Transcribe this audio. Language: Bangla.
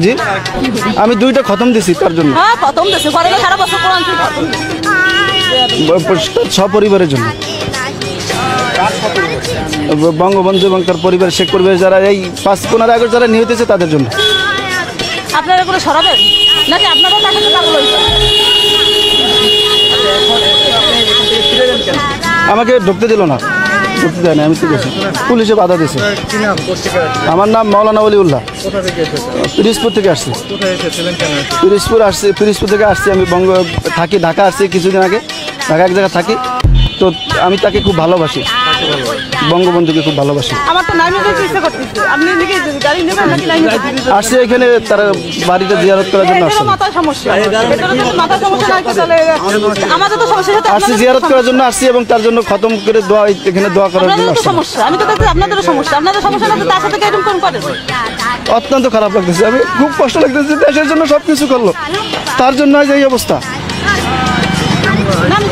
জি আমি 2টা খতম দিছি তার জন্য। হ্যাঁ খতম দিছে ঘরে সারা বছর কোরআন সপরিবারের জন্য। বঙ্গবন্ধু এবং তার পরিবার, শেখ পরিবার যারা এই 15 আগস্ট যারা নিহত হয়েছে তাদের জন্য। আপনারা এগুলো সরাবেন নাকি আপনারাও তার সাথে পাগল হয়েছে? আমাকে ঢুকতে দিল না, ঢুকতে দেয় না, আমি ঠিক আছে, পুলিশে বাধা দিয়েছে। আমার নাম মাওলানা ওলিউল্লাহ, পিরিজপুর থেকে আসছি। পিরিজপুর থেকে আসছি আমি, থাকি ঢাকা আসছি কিছুদিন আগে, ঢাকা এক জায়গায় থাকি। তো আমি তাকে খুব ভালোবাসি, বঙ্গবন্ধুকে খুব ভালোবাসি। আমার তো নাইমে যেতে ইচ্ছা করতেছে, আপনি নাকি গাড়ি নেবেন নাকি নাইমে আসছি এখানে তার বাড়িতে জিয়ারত করার জন্য আসছি। মাথার সমস্যা, মাথার সমস্যা নাই তাহলে আমাদের তো সমস্যা সাথে আসছি জিয়ারত করার জন্য আসছি এবং তার জন্য খতম করে দোয়া এখানে দোয়া করার জন্য আসছি। সমস্যা আমি তো দেখছি আপনাদের সমস্যা, আপনাদের সমস্যা না তার সাথে এরকম কোন করে? অত্যন্ত খারাপ লাগতেছে, আমি খুব কষ্ট লাগতেছে। দেশের জন্য সবকিছু করলো, তার জন্য আজ এই অবস্থা। নাম